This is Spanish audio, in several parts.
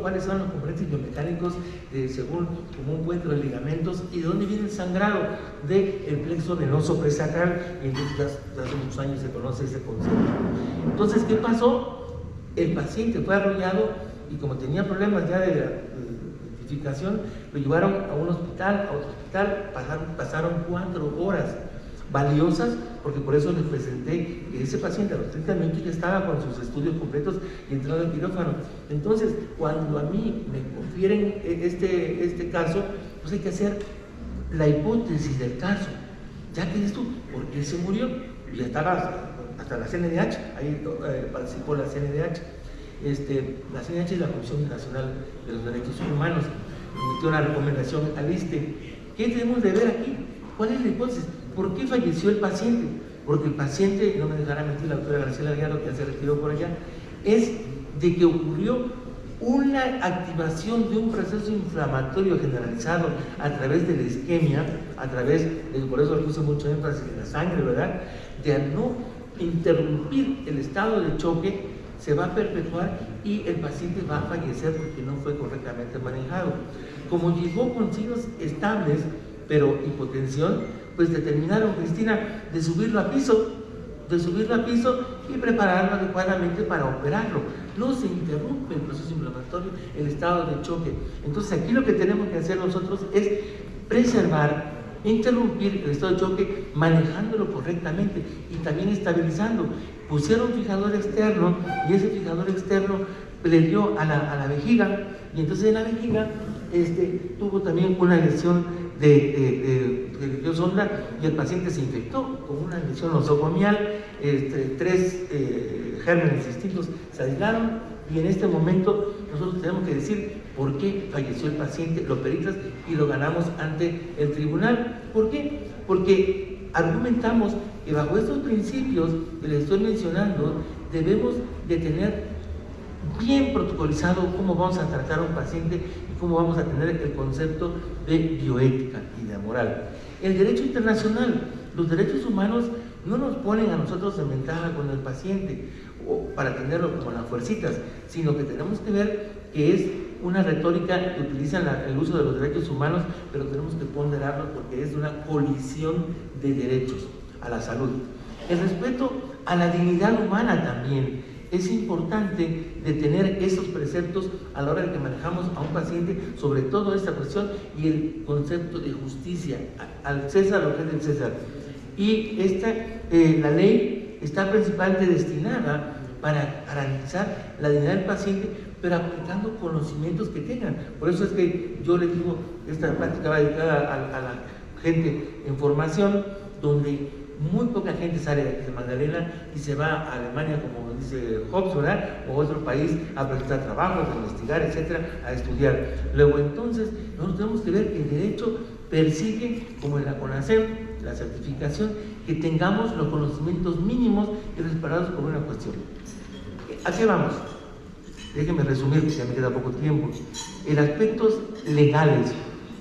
cuáles son los componentes biomecánicos según como un puente de los ligamentos y de dónde viene el sangrado del plexo venoso presacral, y entonces hace muchos años se conoce ese concepto. Entonces, ¿qué pasó? El paciente fue arrollado y como tenía problemas ya de identificación, lo llevaron a un hospital, a otro hospital, pasaron 4 horas valiosas, porque por eso les presenté que ese paciente a los 30 minutos ya estaba con sus estudios completos y entrado al quirófano. Entonces, cuando a mí me confieren este caso, pues hay que hacer la hipótesis del caso. Ya que dices tú, ¿por qué se murió? Y estaba hasta la CNDH, ahí participó la CNDH. La CNDH es la Comisión Nacional de los Derechos Humanos, emitió una recomendación al ISSSTE. ¿Qué tenemos de ver aquí? ¿Cuál es la hipótesis? ¿Por qué falleció el paciente? Porque el paciente, no me dejará mentir la doctora Graciela Gallardo, que ya se retiró por allá, es de que ocurrió una activación de un proceso inflamatorio generalizado a través de la isquemia, por eso le puse mucho énfasis en la sangre, ¿verdad? De al no interrumpir el estado de choque, se va a perpetuar y el paciente va a fallecer porque no fue correctamente manejado. Como llegó con signos estables, pero hipotensión, pues determinaron, Cristina, de subirlo a piso y prepararlo adecuadamente para operarlo. No se interrumpe el proceso inflamatorio, el estado de choque. Entonces aquí lo que tenemos que hacer nosotros es preservar, interrumpir el estado de choque manejándolo correctamente y también estabilizando. Pusieron fijador externo y ese fijador externo le dio a la vejiga, y entonces en la vejiga tuvo también una lesión de sonda y el paciente se infectó con una lesión nosocomial, 3 gérmenes distintos se aislaron y en este momento nosotros tenemos que decir por qué falleció el paciente, lo peritas y lo ganamos ante el tribunal. ¿Por qué? Porque argumentamos que bajo estos principios que les estoy mencionando debemos de tener bien protocolizado cómo vamos a tratar a un paciente y cómo vamos a tener el concepto de bioética y de moral. El derecho internacional, los derechos humanos no nos ponen a nosotros en ventaja con el paciente o para tenerlo como las fuercitas, sino que tenemos que ver que es una retórica que utiliza el uso de los derechos humanos, pero tenemos que ponderarlo porque es una colisión de derechos a la salud. El respeto a la dignidad humana también. Es importante de tener esos preceptos a la hora de que manejamos a un paciente, sobre todo esta cuestión y el concepto de justicia, al César lo que es del César. Y la ley está principalmente destinada para garantizar la dignidad del paciente, pero aplicando conocimientos que tengan. Por eso es que yo les digo, esta plática va dedicada a la gente en formación, donde muy poca gente sale de Magdalena y se va a Alemania, como dice Hobbes, ¿verdad? O a otro país a presentar trabajos, a investigar, etcétera, a estudiar. Luego, entonces, nosotros tenemos que ver que el derecho persigue, como en la CONACYT, la certificación, que tengamos los conocimientos mínimos y respaldados por una cuestión. ¿A qué vamos? Déjenme resumir, porque ya me queda poco tiempo. En aspectos legales,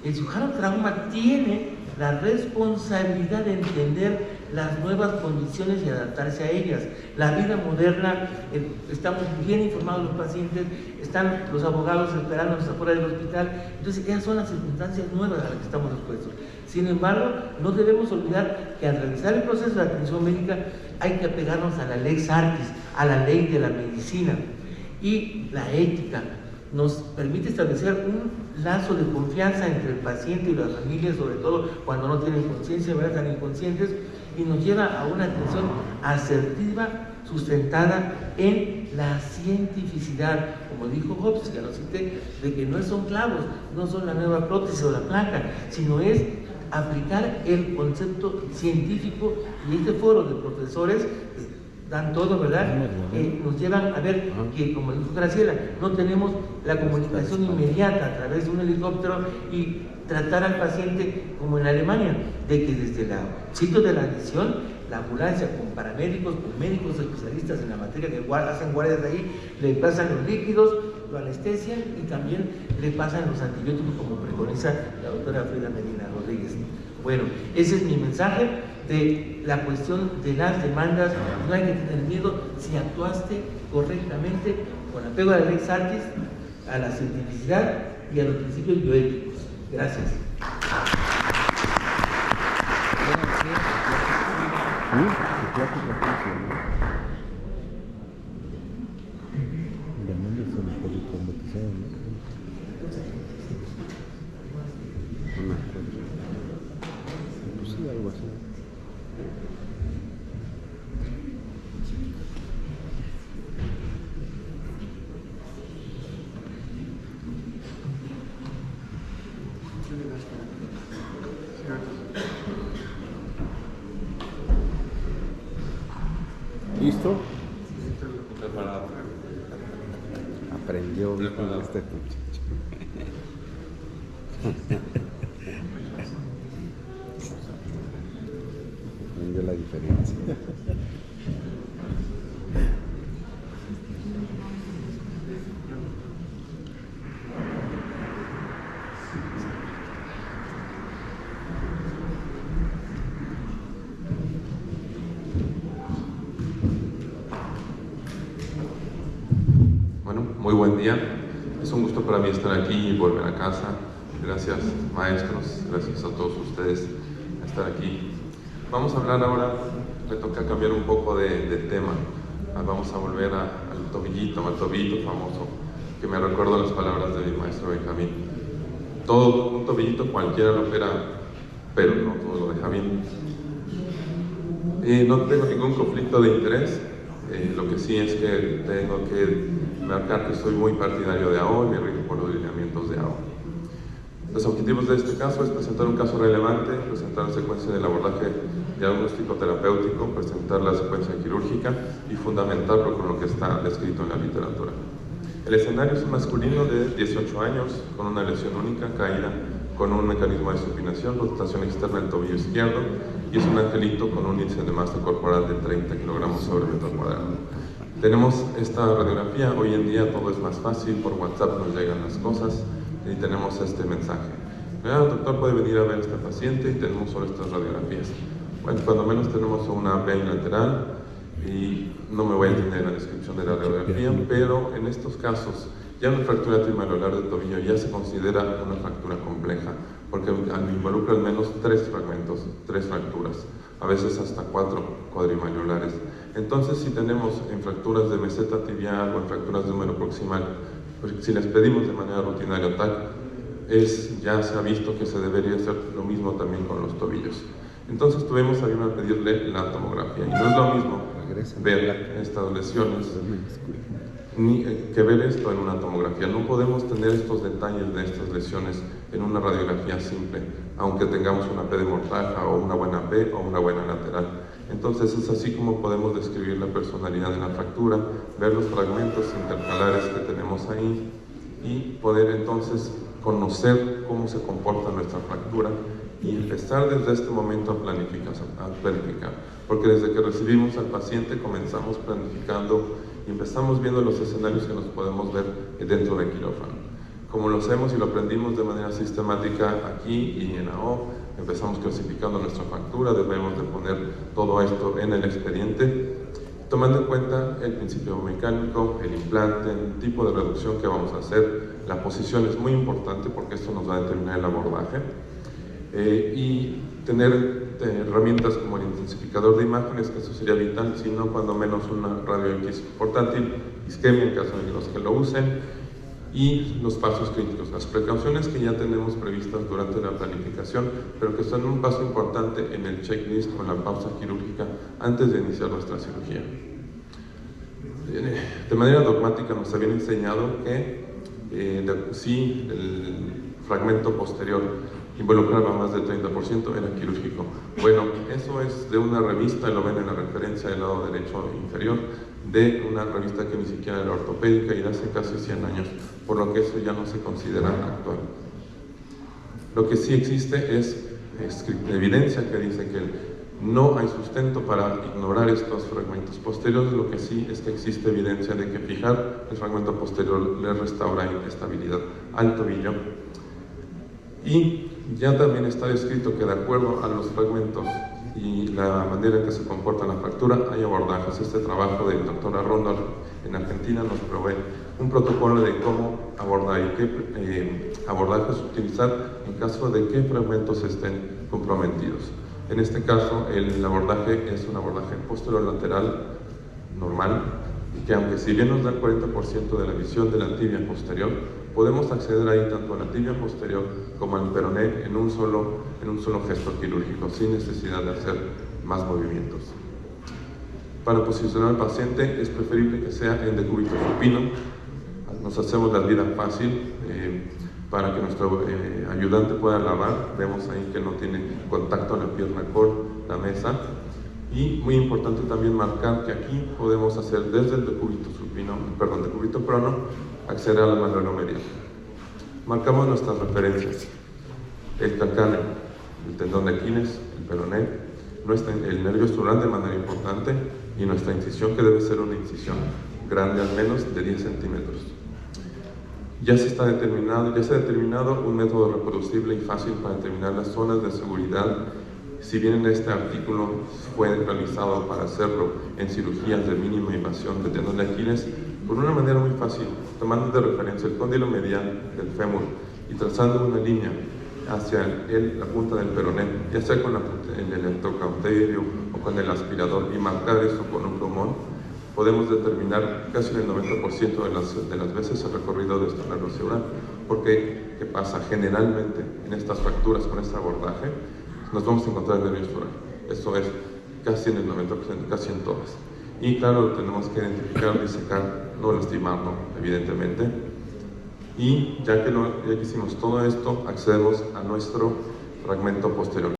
el cirujano trauma tiene la responsabilidad de entender las nuevas condiciones y adaptarse a ellas. La vida moderna, estamos bien informados los pacientes, están los abogados esperándonos afuera del hospital, entonces esas son las circunstancias nuevas a las que estamos expuestos. Sin embargo, no debemos olvidar que al realizar el proceso de atención médica hay que apegarnos a la lex artis, a la ley de la medicina, y la ética nos permite establecer un lazo de confianza entre el paciente y las familias, sobre todo cuando no tienen conciencia, ¿verdad? Están inconscientes, y nos lleva a una atención asertiva, sustentada en la cientificidad, como dijo Hobbes, ya lo cité, de que no son clavos, no son la nueva prótesis o la placa, sino es aplicar el concepto científico, y este foro de profesores dan todo, ¿verdad? Nos llevan a ver que, como dijo Graciela, no tenemos la comunicación inmediata a través de un helicóptero y tratar al paciente como en Alemania, de que desde el sitio de la lesión, la ambulancia con paramédicos, con médicos especialistas en la materia que hacen guardias de ahí, le pasan los líquidos, lo anestesian y también le pasan los antibióticos como preconiza la doctora Frida Medina Rodríguez. Bueno, ese es mi mensaje de la cuestión de las demandas. No hay que tener miedo si actuaste correctamente con apego a la lex artis, a la cientificidad y a los principios bioéticos. Gracias. ¿Listo? Preparado. Aprendió Preparado. este muchacho. Aprendió la diferencia. Bueno, muy buen día. Es un gusto para mí estar aquí y volver a casa. Gracias, maestros, gracias a todos ustedes por estar aquí. Vamos a hablar ahora, me toca cambiar un poco de tema. Vamos a volver al tobillito famoso, que me recuerda las palabras de mi maestro Benjamín. Todo un tobillito cualquiera lo opera, pero no todo lo deja bien. No tengo ningún conflicto de interés. Lo que sí es que tengo que marcar que soy muy partidario de AO y me rijo por los lineamientos de AO. Los objetivos de este caso es presentar un caso relevante, presentar la secuencia del abordaje diagnóstico terapéutico, presentar la secuencia quirúrgica y fundamentarlo con lo que está descrito en la literatura. El escenario es un masculino de 18 años con una lesión única, caída con un mecanismo de supinación, rotación externa del tobillo izquierdo, y es un angelito con un índice de masa corporal de 30 kilogramos sobre metro cuadrado. Tenemos esta radiografía, hoy en día todo es más fácil, por WhatsApp nos llegan las cosas y tenemos este mensaje. El doctor puede venir a ver a este paciente y tenemos solo estas radiografías. Bueno, cuando menos tenemos una vein lateral y no me voy a entender en la descripción de la radiografía, pero en estos casos ya una fractura trimalular del tobillo ya se considera una fractura compleja, porque involucra al menos 3 fragmentos, 3 fracturas, a veces hasta 4 cuadrimalulares. Entonces, si tenemos en fracturas de meseta tibial o en fracturas de húmero proximal, pues si les pedimos de manera rutinaria TAC, ya se ha visto que se debería hacer lo mismo también con los tobillos. Entonces tuvimos a bien a pedirle la tomografía, y no es lo mismo ver estas lesiones ni que ver esto en una tomografía. No podemos tener estos detalles de estas lesiones en una radiografía simple, aunque tengamos una P de mortaja o una buena P o una buena lateral. Entonces es así como podemos describir la personalidad de la fractura, ver los fragmentos intercalares que tenemos ahí y poder entonces conocer cómo se comporta nuestra fractura y empezar desde este momento a planificar, porque desde que recibimos al paciente comenzamos planificando y empezamos viendo los escenarios que nos podemos ver dentro del quirófano. Como lo hacemos y lo aprendimos de manera sistemática aquí y en AO, empezamos clasificando nuestra fractura, debemos de poner todo esto en el expediente, tomando en cuenta el principio mecánico, el implante, el tipo de reducción que vamos a hacer. La posición es muy importante porque esto nos va a determinar el abordaje. Y tener herramientas como el intensificador de imágenes, que eso sería vital, sino cuando menos una radio X portátil, isquemia en caso de los que lo usen, y los pasos críticos, las precauciones que ya tenemos previstas durante la planificación, pero que son un paso importante en el checklist con la pausa quirúrgica antes de iniciar nuestra cirugía. De manera dogmática nos habían enseñado que si el fragmento posterior involucraba más del 30%, era quirúrgico. Bueno, eso es de una revista, lo ven en la referencia del lado derecho inferior, de una revista que ni siquiera era ortopédica y de hace casi 100 años, por lo que eso ya no se considera actual. Lo que sí existe es evidencia que dice que no hay sustento para ignorar estos fragmentos posteriores. Lo que sí es que existe evidencia de que fijar el fragmento posterior le restaura estabilidad al tobillo. Y ya también está descrito que de acuerdo a los fragmentos y la manera en que se comporta la fractura hay abordajes. Este trabajo del doctor Arrondo en Argentina nos provee un protocolo de cómo abordar y qué abordajes utilizar en caso de que fragmentos estén comprometidos. En este caso, el abordaje es un abordaje posterolateral normal, y que aunque si bien nos da el 40% de la visión de la tibia posterior, podemos acceder ahí tanto a la tibia posterior como al peroné en un solo gesto quirúrgico, sin necesidad de hacer más movimientos. Para posicionar al paciente es preferible que sea en decúbito supino. Nos hacemos la vida fácil para que nuestro ayudante pueda lavar. Vemos ahí que no tiene contacto la pierna con la mesa. Y muy importante también marcar que aquí podemos hacer desde el decúbito prono, acceder a la manualomedial. Marcamos nuestras referencias: el calcáneo, el tendón de Aquiles, el peroné, el nervio estrural de manera importante y nuestra incisión, que debe ser una incisión grande al menos de 10 centímetros. Ya se ha determinado un método reproducible y fácil para determinar las zonas de seguridad. Si bien en este artículo fue realizado para hacerlo en cirugías de mínima invasión de tendón de Aquiles, por una manera muy fácil, tomando de referencia el cóndilo medial del fémur y trazando una línea hacia la punta del peroné, ya sea con el electrocauterio o con el aspirador, y marcar esto con un plumón, podemos determinar casi en el 90% de las veces el recorrido de esta nervio cerebral. Porque, ¿qué pasa? Generalmente en estas fracturas con este abordaje nos vamos a encontrar el nervio estrural. Esto es casi en el 90%, casi en todas. Y claro, lo tenemos que identificar, disecar, no lastimarlo, evidentemente. Y ya que hicimos todo esto, accedemos a nuestro fragmento posterior.